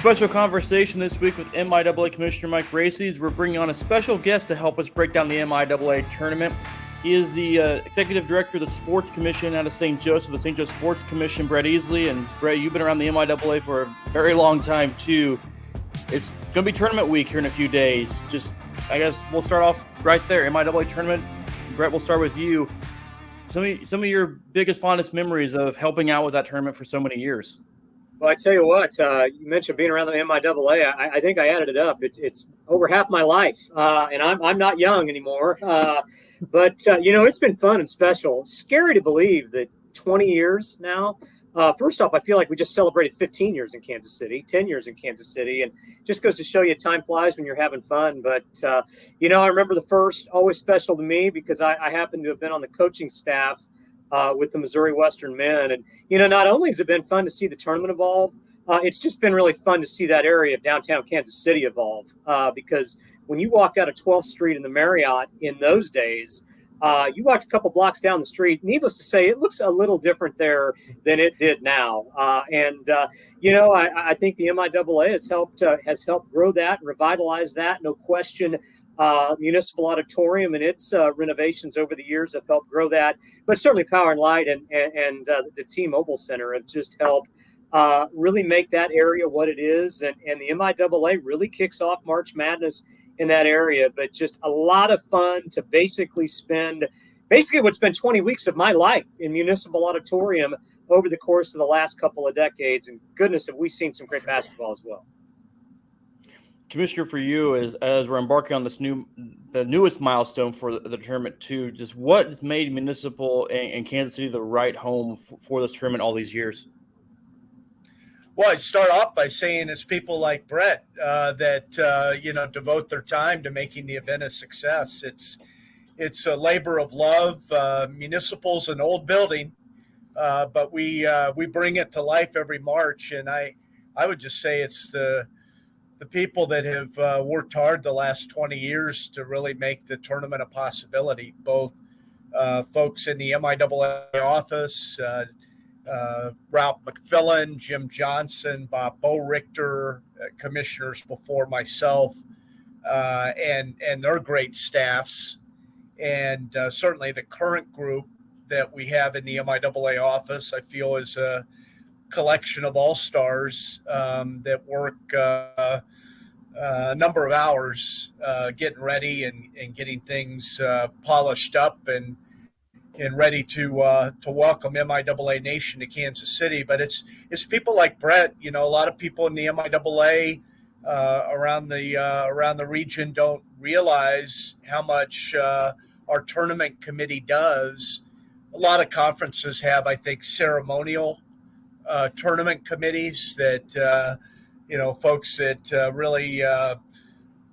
Special conversation this week with MIAA Commissioner Mike Racy. We're bringing on a special guest to help us break down the MIAA tournament. He is the Executive Director of the Sports Commission out of St. Joseph, the St. Joseph Sports Commission, Brett Esely. And Brett, you've been around the MIAA for a very long time too. It's going to be tournament week here in a few days. I guess we'll start off right there. MIAA tournament. Brett, we'll start with you. Some of your biggest, fondest memories of helping out with that tournament for so many years. Well, I tell you what, you mentioned being around the MIAA. I think I added it up. It's over half my life, and I'm not young anymore. But it's been fun and special. It's scary to believe that 20 years now. First off, I feel like we just celebrated 15 years in Kansas City, 10 years in Kansas City, and just goes to show you time flies when you're having fun. But, I remember the first, always special to me because I happened to have been on the coaching staff with the Missouri Western men. And, not only has it been fun to see the tournament evolve, it's just been really fun to see that area of downtown Kansas City evolve because when you walked out of 12th Street in the Marriott in those days, you walked a couple blocks down the street. Needless to say, it looks a little different there than it did now. I think the MIAA has helped grow that, revitalize that, no question. Municipal Auditorium and its renovations over the years have helped grow that, but certainly Power and Light and the T-Mobile Center have just helped really make that area what it is. And the MIAA really kicks off March Madness in that area, but just a lot of fun to basically what's been 20 weeks of my life in Municipal Auditorium over the course of the last couple of decades. And goodness, have we seen some great basketball as well. Commissioner, for you, as we're embarking on the newest milestone for the tournament too, just what has made Municipal and Kansas City the right home for this tournament all these years? Well, I'd start off by saying it's people like Brett that devote their time to making the event a success. It's a labor of love. Municipal's an old building, but we bring it to life every March, and I would just say it's the people that have worked hard the last 20 years to really make the tournament a possibility, both folks in the MIAA office, Ralph McFillin, Jim Johnson, Bob Richter, commissioners before myself, and their great staffs, and certainly the current group that we have in the MIAA office, I feel is a collection of all-stars that work a number of hours getting ready and getting things polished up and ready to welcome MIAA Nation to Kansas City. But it's people like Brett. A lot of people in the MIAA around the region don't realize how much our tournament committee does. A lot of conferences have, I think, ceremonial tournament committees that folks that really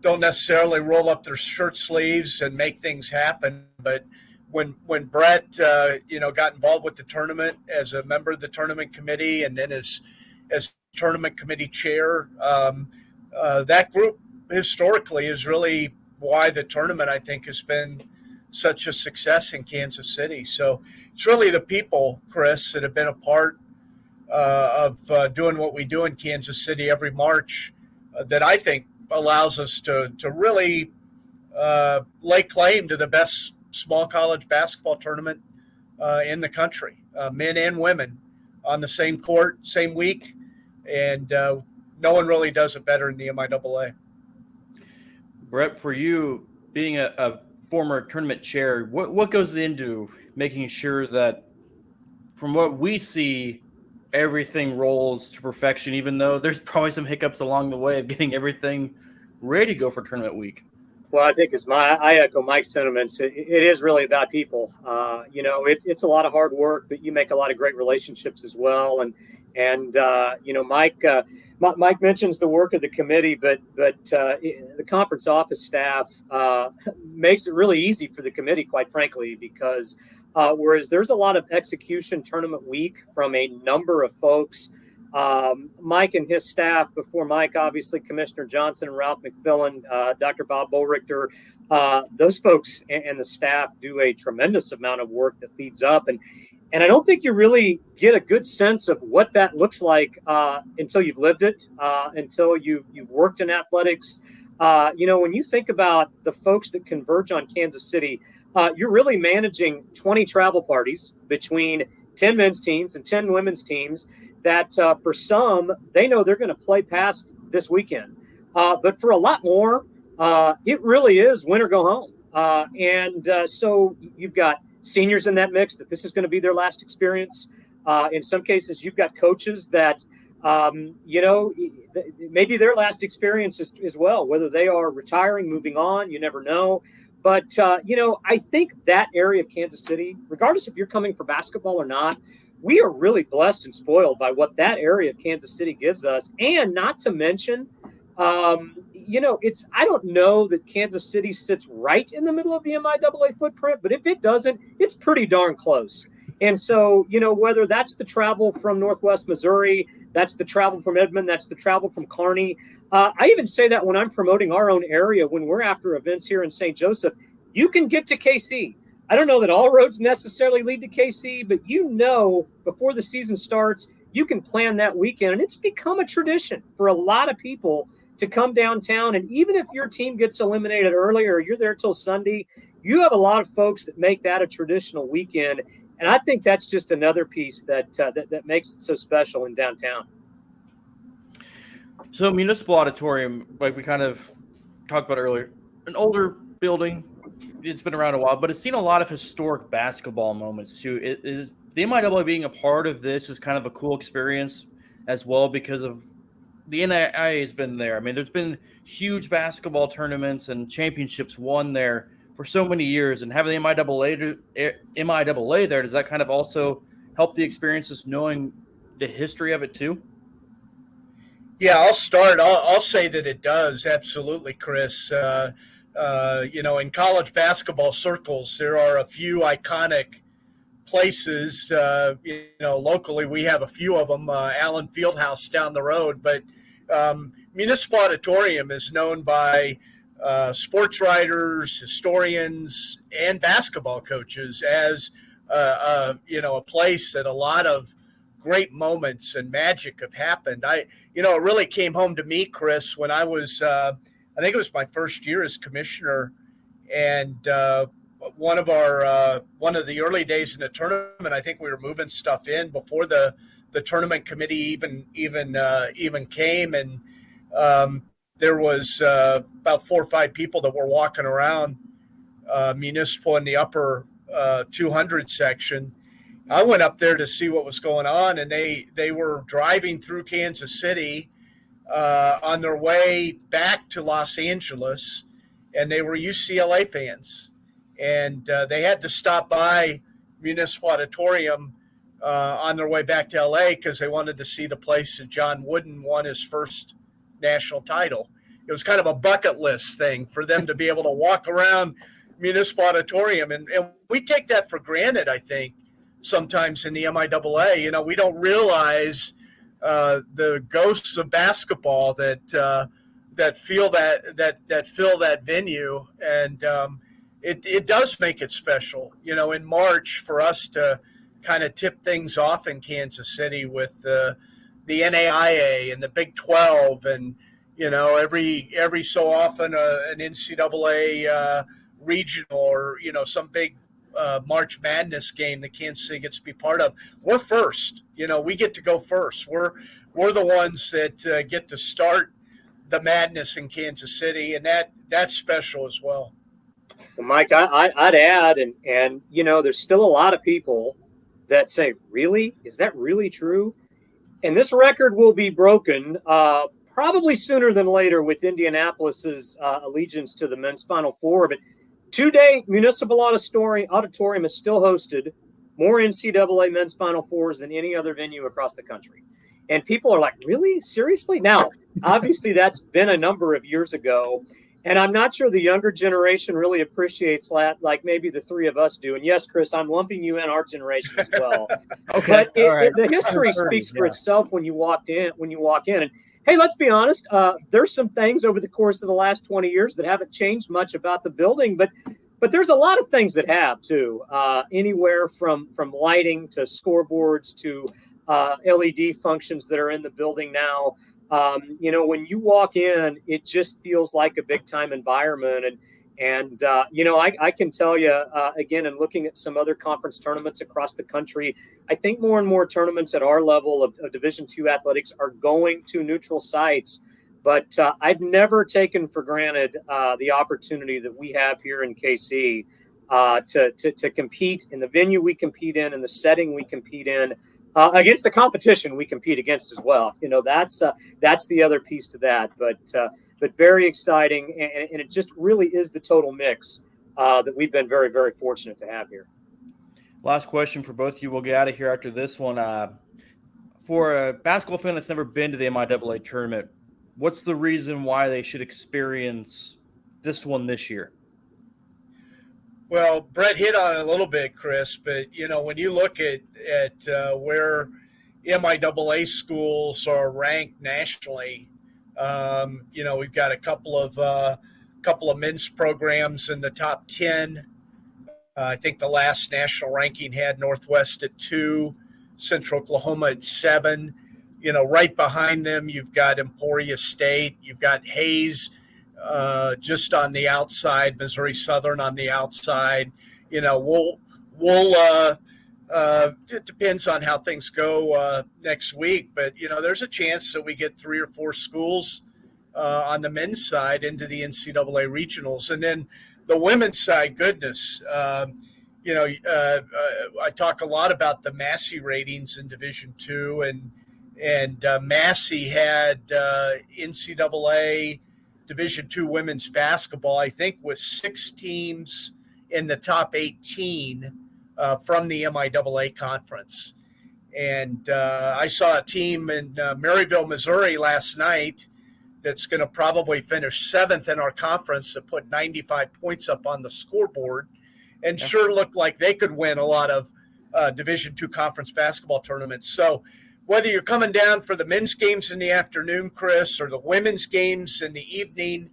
don't necessarily roll up their shirt sleeves and make things happen. But when Brett got involved with the tournament as a member of the tournament committee and then as tournament committee chair, that group historically is really why the tournament, I think, has been such a success in Kansas City. So it's really the people, Chris, that have been a part of doing what we do in Kansas City every March that I think allows us to really lay claim to the best small college basketball tournament in the country, men and women on the same court, same week, and no one really does it better in the MIAA. Brett, for you, being a former tournament chair, what goes into making sure that, from what we see, everything rolls to perfection, even though there's probably some hiccups along the way of getting everything ready to go for tournament week? Well, I think I echo Mike's sentiments. It is really about people. It's a lot of hard work, but you make a lot of great relationships as well. Mike mentions the work of the committee, but the conference office staff makes it really easy for the committee, quite frankly, because whereas there's a lot of execution tournament week from a number of folks, Mike and his staff, before Mike, obviously, Commissioner Johnson and Ralph McFillin, Dr. Bob Richter, those folks and the staff do a tremendous amount of work that leads up. And And I don't think you really get a good sense of what that looks like until you've lived it, until you've worked in athletics. When you think about the folks that converge on Kansas City, you're really managing 20 travel parties between 10 men's teams and 10 women's teams that for some, they know they're going to play past this weekend. But for a lot more, it really is win or go home. So you've got seniors in that mix that this is going to be their last experience. In some cases, you've got coaches that, maybe their last experience as well, whether they are retiring, moving on, you never know. But, I think that area of Kansas City, regardless if you're coming for basketball or not, we are really blessed and spoiled by what that area of Kansas City gives us. And not to mention, I don't know that Kansas City sits right in the middle of the MIAA footprint, but if it doesn't, it's pretty darn close. And so, whether that's the travel from Northwest Missouri, that's the travel from Edmond, that's the travel from Kearney. I even say that when I'm promoting our own area, when we're after events here in St. Joseph, you can get to KC. I don't know that all roads necessarily lead to KC, but before the season starts, you can plan that weekend. And it's become a tradition for a lot of people to come downtown. And even if your team gets eliminated early or you're there till Sunday, you have a lot of folks that make that a traditional weekend. And I think that's just another piece that makes it so special in downtown. So Municipal Auditorium, like we kind of talked about earlier, an older building. It's been around a while, but it's seen a lot of historic basketball moments too. Is the MIAA being a part of this is kind of a cool experience as well because of the NIAA has been there. I mean, there's been huge basketball tournaments and championships won there for so many years, and having the MIAA there, does that kind of also help the experiences knowing the history of it too? Yeah, I'll start. I'll say that it does. Absolutely, Chris. In college basketball circles, there are a few iconic places. Locally, we have a few of them. Allen Fieldhouse down the road, but Municipal Auditorium is known by sports writers, historians, and basketball coaches as a place that a lot of great moments and magic have happened. It really came home to me, Chris, when I was, I think it was my first year as commissioner, and one of the early days in the tournament, I think we were moving stuff in before the tournament committee even came, and there was about 4 or 5 people that were walking around Municipal in the upper 200 section. I went up there to see what was going on, and they were driving through Kansas City on their way back to Los Angeles, and they were UCLA fans. And they had to stop by Municipal Auditorium on their way back to LA because they wanted to see the place that John Wooden won his first national title. It was kind of a bucket list thing for them to be able to walk around Municipal Auditorium. And we take that for granted, I think, sometimes in the MIAA. We don't realize the ghosts of basketball that fill that venue. And it does make it special, in March for us to kind of tip things off in Kansas City with the NAIA and the Big 12, and every so often an NCAA regional or some big March Madness game that Kansas City gets to be part of. We're first. We get to go first. We're the ones that get to start the madness in Kansas City, and that's special as well. Well, Mike, I'd add, and there's still a lot of people that say, really? Is that really true? And this record will be broken probably sooner than later with Indianapolis's allegiance to the men's Final Four. But to date, Municipal Auditorium has still hosted more NCAA men's Final Fours than any other venue across the country. And people are like, really? Seriously? Now, obviously, that's been a number of years ago. And I'm not sure the younger generation really appreciates that like maybe the three of us do. And yes, Chris, I'm lumping you in our generation as well. Okay. But the history speaks for itself when you walk in. And hey, let's be honest. There's some things over the course of the last 20 years that haven't changed much about the building. But But there's a lot of things that have too, anywhere from lighting to scoreboards to LED functions that are in the building now. When you walk in, it just feels like a big time environment. And I can tell you, again, in looking at some other conference tournaments across the country, I think more and more tournaments at our level of Division II athletics are going to neutral sites. But I've never taken for granted the opportunity that we have here in KC to compete in the venue we compete in and the setting we compete in against the competition we compete against as well. That's the other piece to that. But very exciting, and it just really is the total mix that we've been very, very fortunate to have here. Last question for both of you. We'll get out of here after this one. For a basketball fan that's never been to the MIAA tournament, what's the reason why they should experience this one this year? Well, Brett hit on it a little bit, Chris, but, when you look at where MIAA schools are ranked nationally, we've got a couple of men's programs in the top 10. I think the last national ranking had Northwest at 2, Central Oklahoma at 7. Right behind them, you've got Emporia State, you've got Hayes just on the outside, Missouri Southern on the outside. We'll it depends on how things go next week, but there's a chance that we get 3 or 4 schools on the men's side into the NCAA regionals, and then the women's side. Goodness, I talk a lot about the Massey ratings in Division II, and Massey had NCAA Division II women's basketball, I think, with 6 teams in the top 18 from the MIAA conference. And I saw a team in Maryville, Missouri last night that's going to probably finish 7th in our conference that put 95 points up on the scoreboard and sure looked like they could win a lot of Division II conference basketball tournaments. So whether you're coming down for the men's games in the afternoon, Chris, or the women's games in the evening,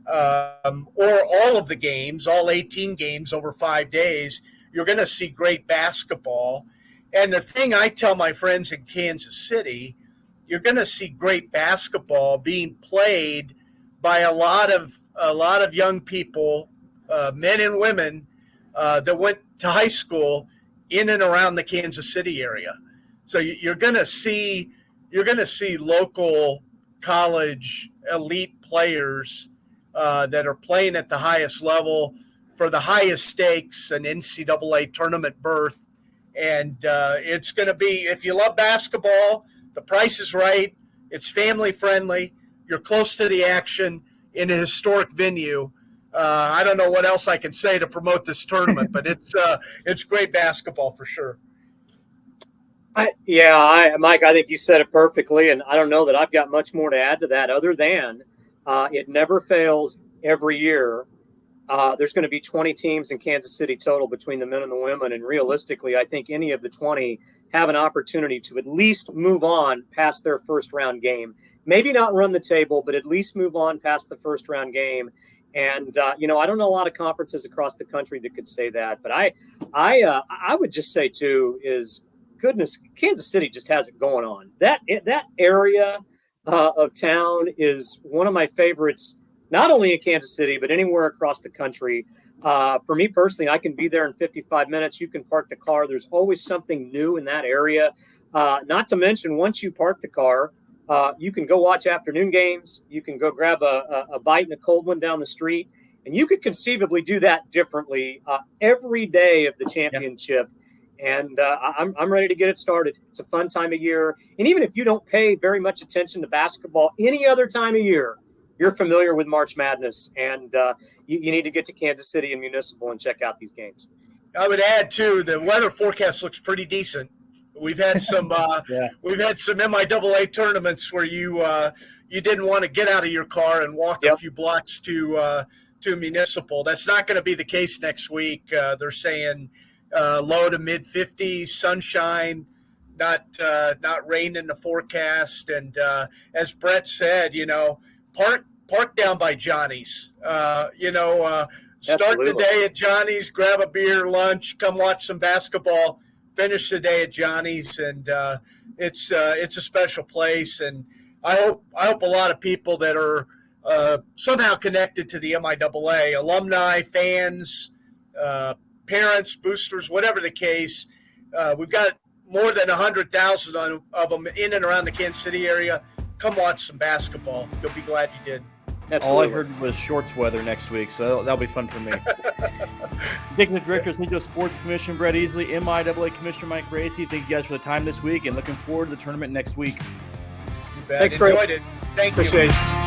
or all of the games, all 18 games over 5 days, you're going to see great basketball. And the thing I tell my friends in Kansas City, you're going to see great basketball being played by a lot of young people, men and women, that went to high school in and around the Kansas City area. So you're going to see local college elite players that are playing at the highest level for the highest stakes, an NCAA tournament berth. And it's going to be, if you love basketball, the price is right. It's family friendly. You're close to the action in a historic venue. I don't know what else I can say to promote this tournament, but it's great basketball for sure. Mike, I think you said it perfectly, and I don't know that I've got much more to add to that other than it never fails every year. There's going to be 20 teams in Kansas City total between the men and the women, and realistically, I think any of the 20 have an opportunity to at least move on past their first round game. Maybe not run the table, but at least move on past the first round game. And I don't know a lot of conferences across the country that could say that, but I would just say too is, goodness, Kansas City just has it going on. That area of town is one of my favorites, not only in Kansas City, but anywhere across the country. For me personally, I can be there in 55 minutes. You can park the car. There's always something new in that area. Not to mention, once you park the car, you can go watch afternoon games. You can go grab a bite and a cold one down the street. And you could conceivably do that differently every day of the championship. Yep. And I'm ready to get it started. It's a fun time of year. And even if you don't pay very much attention to basketball any other time of year, you're familiar with March Madness. And you need to get to Kansas City and Municipal and check out these games. I would add, too, the weather forecast looks pretty decent. We've had some MIAA tournaments where you didn't want to get out of your car and walk a few blocks to Municipal. That's not going to be the case next week. They're saying low to mid 50s, sunshine, not rain in the forecast. And as Brett said, park down by Johnny's. Start the Absolutely. day at Johnny's, grab a beer, lunch, come watch some basketball, finish the day at Johnny's, and it's a special place. And I hope a lot of people that are somehow connected to the MIAA, alumni, fans, parents, boosters, whatever the case, we've got more than 100,000 of them in and around the Kansas City area. Come watch some basketball. You'll be glad you did. Absolutely. All I heard was shorts weather next week, so that'll be fun for me. Executive Director of St. Joe Sports Commission, Brett Esely, MIAA Commissioner Mike Racy, thank you guys for the time this week, and looking forward to the tournament next week. You bet. Thanks, Chris. Enjoyed it. Thank you. Appreciate it.